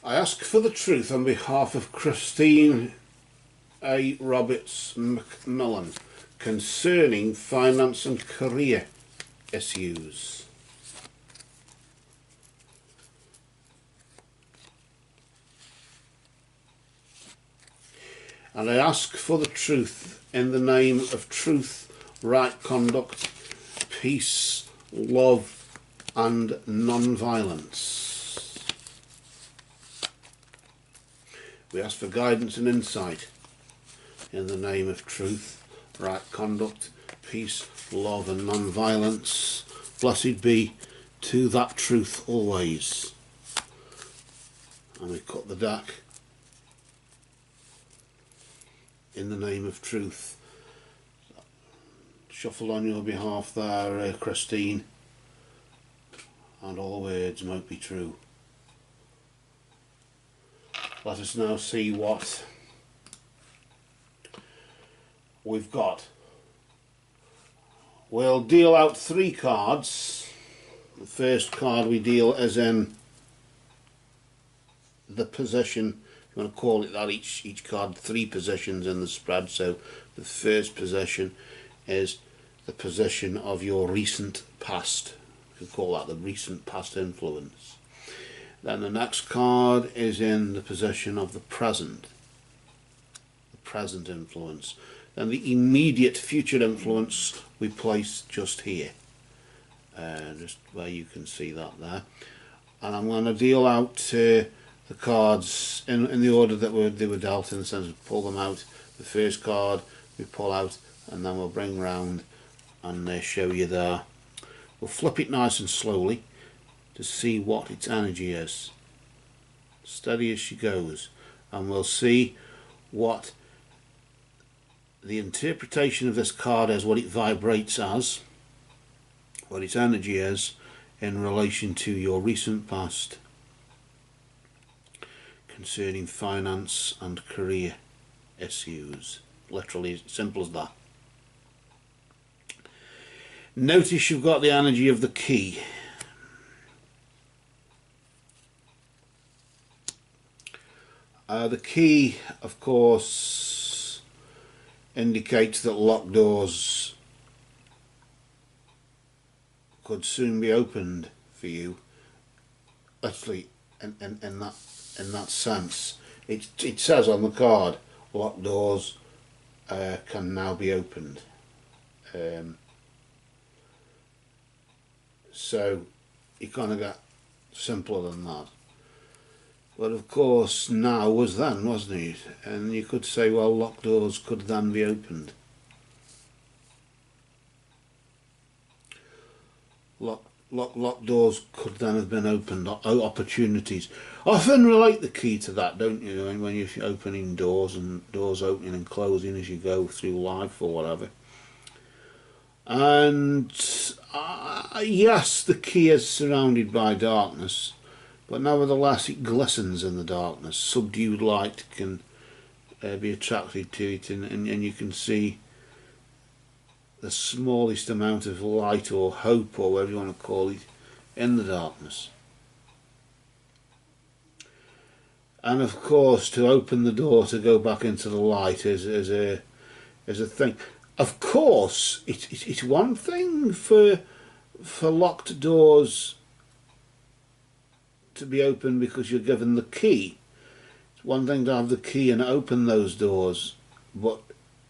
I ask for the truth on behalf of Christine A. Roberts McMillen concerning finance and career issues. And I ask for the truth in the name of truth, right conduct, peace, love and non-violence. We ask for guidance and insight in the name of truth, right conduct, peace, love and non-violence. Blessed be to that truth always. And we cut the deck in the name of truth. Shuffle on your behalf there, Christine, and all words might be true. Let us now see what we've got. We'll deal out 3 cards. The first card we deal is in the position, if you want to call it that, each card 3 positions in the spread. So the first position is the position of your recent past. You can call that the recent past influence. Then the next card is in the position of the present influence. Then the immediate future influence we place just here, just where you can see that there. And I'm going to deal out the cards in the order that they were dealt, in the sense of pull them out. The first card we pull out, and then we'll bring round and show you there. We'll flip it nice and slowly to see what its energy is, steady as she goes, and we'll see what the interpretation of this card is, what it vibrates as, what its energy is in relation to your recent past concerning finance and career issues. Literally as simple as that. Notice you've got the energy of the key. The key, of course, indicates that locked doors could soon be opened for you. Literally, in that sense, it says on the card, locked doors can now be opened. So you kind of got simpler than that. But of course now was then, wasn't it? And you could say, well, locked doors could then be opened. Locked doors could then have been opened, opportunities. Often relate the key to that, don't you? When you're opening doors, and doors opening and closing as you go through life or whatever. And yes, the key is surrounded by darkness, but nevertheless it glistens in the darkness. Subdued light can be attracted to it, and you can see the smallest amount of light or hope, or whatever you want to call it, in the darkness. And of course, to open the door to go back into the light is a thing. Of course, it's one thing for locked doors to be opened because you're given the key. It's one thing to have the key and open those doors, but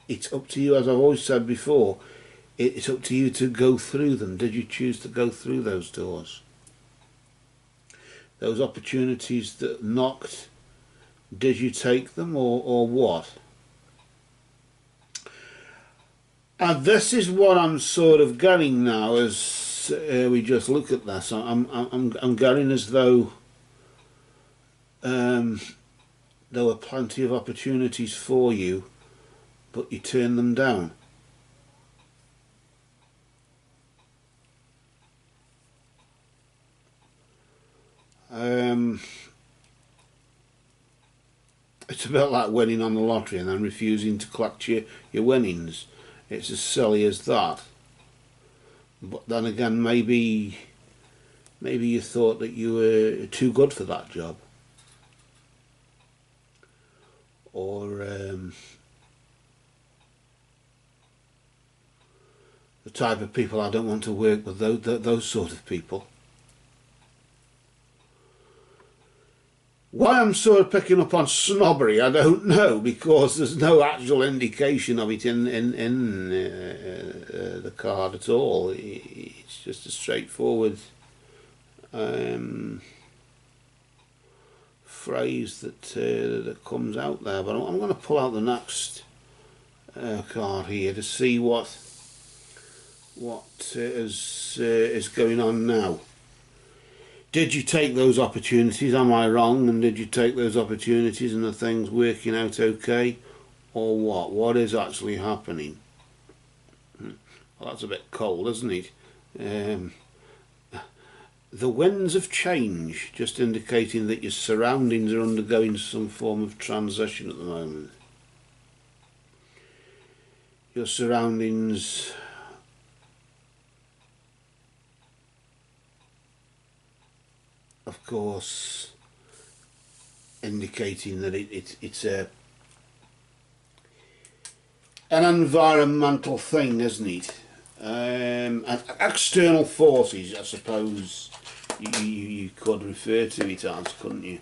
it's up to you, as I've always said before, it's up to you to go through them. Did you choose to go through those doors? Those opportunities that knocked, did you take them, or what? And this is what I'm sort of getting now as we just look at this. I'm getting as though there were plenty of opportunities for you, but you turned them down. It's a bit like winning on the lottery and then refusing to collect your winnings. It's as silly as that. But then again, maybe you thought that you were too good for that job. or the type of people I don't want to work with, those sort of people. Why I'm sort of picking up on snobbery, I don't know, because there's no actual indication of it in the card at all. It's just a straightforward phrase that comes out there. But I'm going to pull out the next card here to see what is going on now. Did you take those opportunities? Am I wrong? And did you take those opportunities and are things working out okay? Or what? What is actually happening? Well, that's a bit cold, isn't it? The winds of change, just indicating that your surroundings are undergoing some form of transition at the moment. Your surroundings of course indicating that it's an environmental thing, isn't it? And external forces, I suppose you could refer to it as, couldn't you?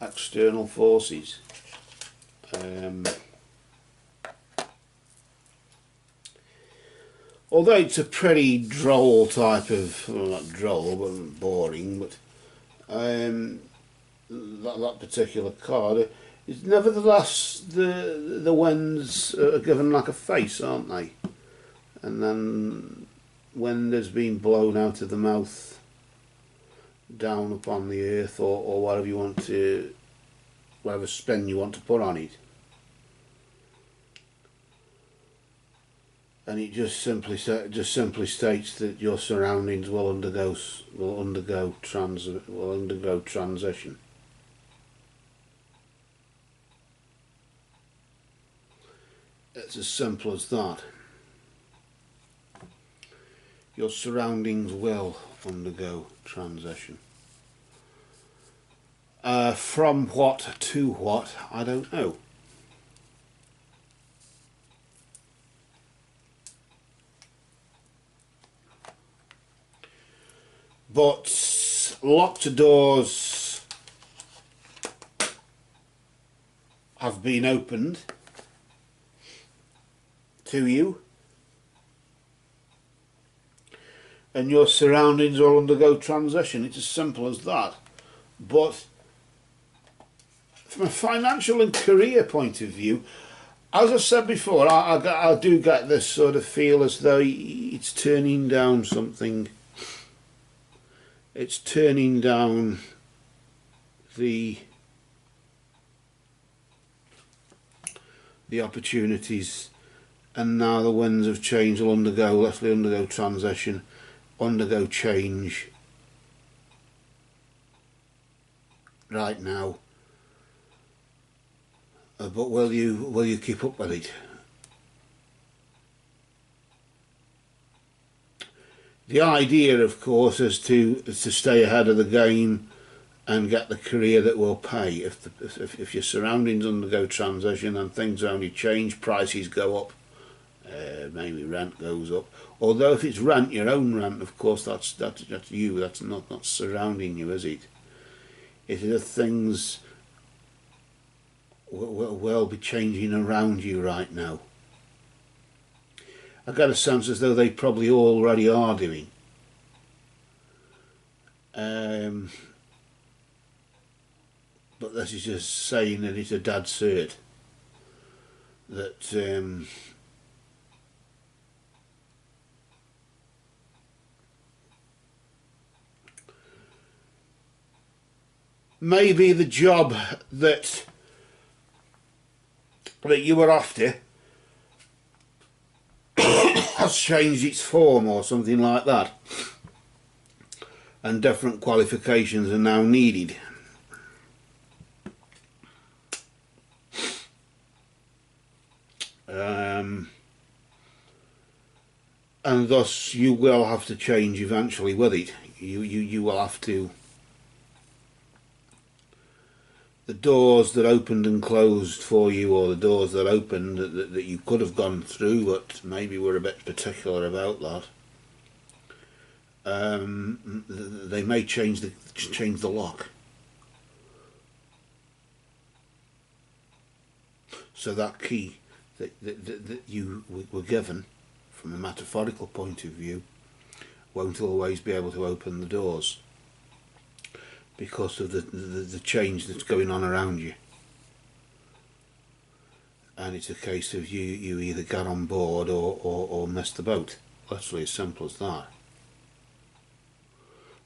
External forces. Although it's a pretty droll type of, well, not droll, but boring, but that particular card is nevertheless the winds are given like a face, aren't they? And then wind has been blown out of the mouth down upon the earth, or whatever you want to, whatever spin you want to put on it. And it just simply states that your surroundings will undergo transition. It's as simple as that. Your surroundings will undergo transition. From what to what, I don't know. But locked doors have been opened to you, and your surroundings will undergo transition. It's as simple as that. But from a financial and career point of view, as I said before, I do get this sort of feel as though it's turning down something. It's turning down the opportunities, and now the winds of change will undergo transition, undergo change right now. But will you keep up with it? The idea, of course, is to stay ahead of the game and get the career that will pay. If your surroundings undergo transition and things only change, prices go up, maybe rent goes up. Although if it's rent, your own rent, of course, that's you. That's not surrounding you, is it? It is things will be changing around you right now. I get a sense as though they probably already are doing. But this is just saying that it's a dead cert. That maybe the job that you were after has changed its form or something like that, and different qualifications are now needed. And thus you will have to change eventually with it. You will have to the doors that opened and closed for you, or the doors that opened that you could have gone through, but maybe were a bit particular about that. They may change the lock. So that key that you were given, from a metaphorical point of view, won't always be able to open the doors because of the change that's going on around you. And it's a case of you either get on board or miss the boat. Literally as simple as that.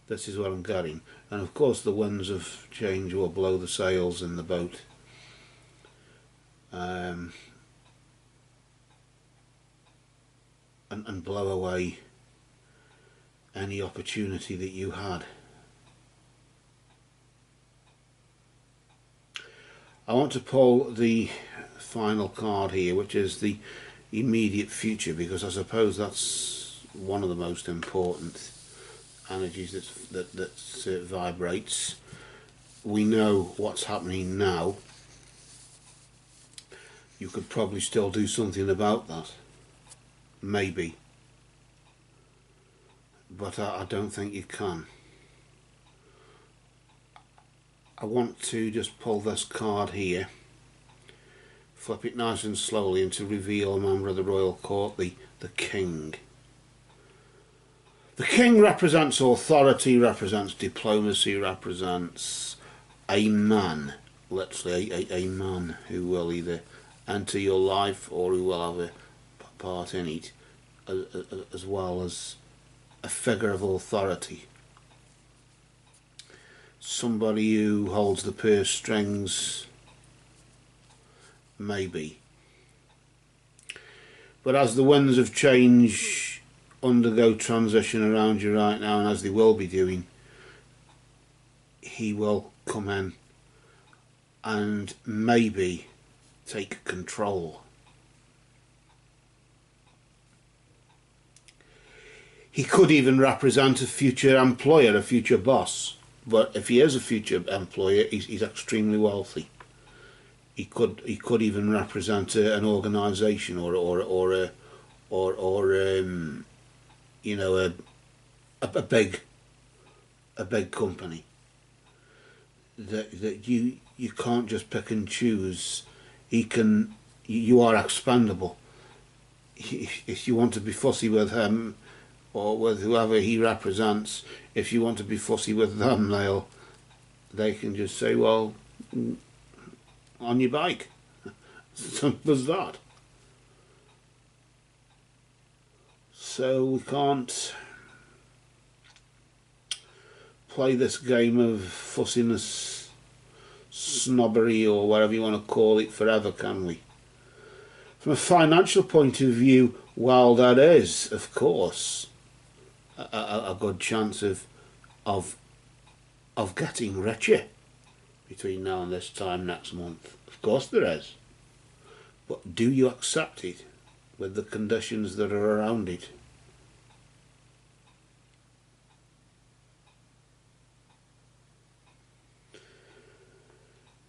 This is what I'm getting. And of course the winds of change will blow the sails in the boat. And blow away any opportunity that you had. I want to pull the final card here, which is the immediate future, because I suppose that's one of the most important energies that vibrates. We know what's happening now. You could probably still do something about that, maybe, but I don't think you can. I want to just pull this card here, flip it nice and slowly, and to reveal a member of the royal court, the king. The king represents authority, represents diplomacy, represents a man, literally a man who will either enter your life or who will have a part in it, as well as a figure of authority. Somebody who holds the purse strings, maybe. But as the winds of change undergo transition around you right now, and as they will be doing, he will come in and maybe take control. He could even represent a future employer, a future boss. But if he is a future employer, he's extremely wealthy. He could even represent an organisation or you know, a big company. That you can't just pick and choose. You are expendable. If you want to be fussy with him or with whoever he represents, if you want to be fussy with them, they can just say, well, on your bike. Simple as that. So we can't play this game of fussiness, snobbery, or whatever you want to call it, forever, can we? From a financial point of view, while that is, of course, a good chance of getting richer between now and this time next month. Of course there is. But do you accept it with the conditions that are around it?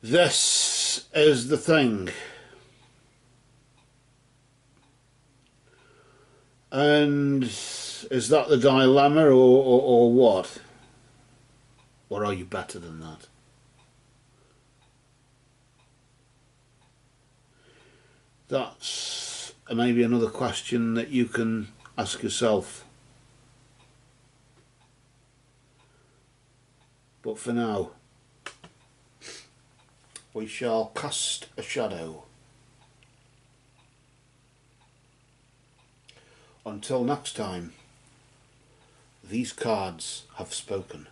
This is the thing. And is that the dilemma, or what? Or are you better than that? That's maybe another question that you can ask yourself. But for now, we shall cast a shadow. Until next time, these cards have spoken.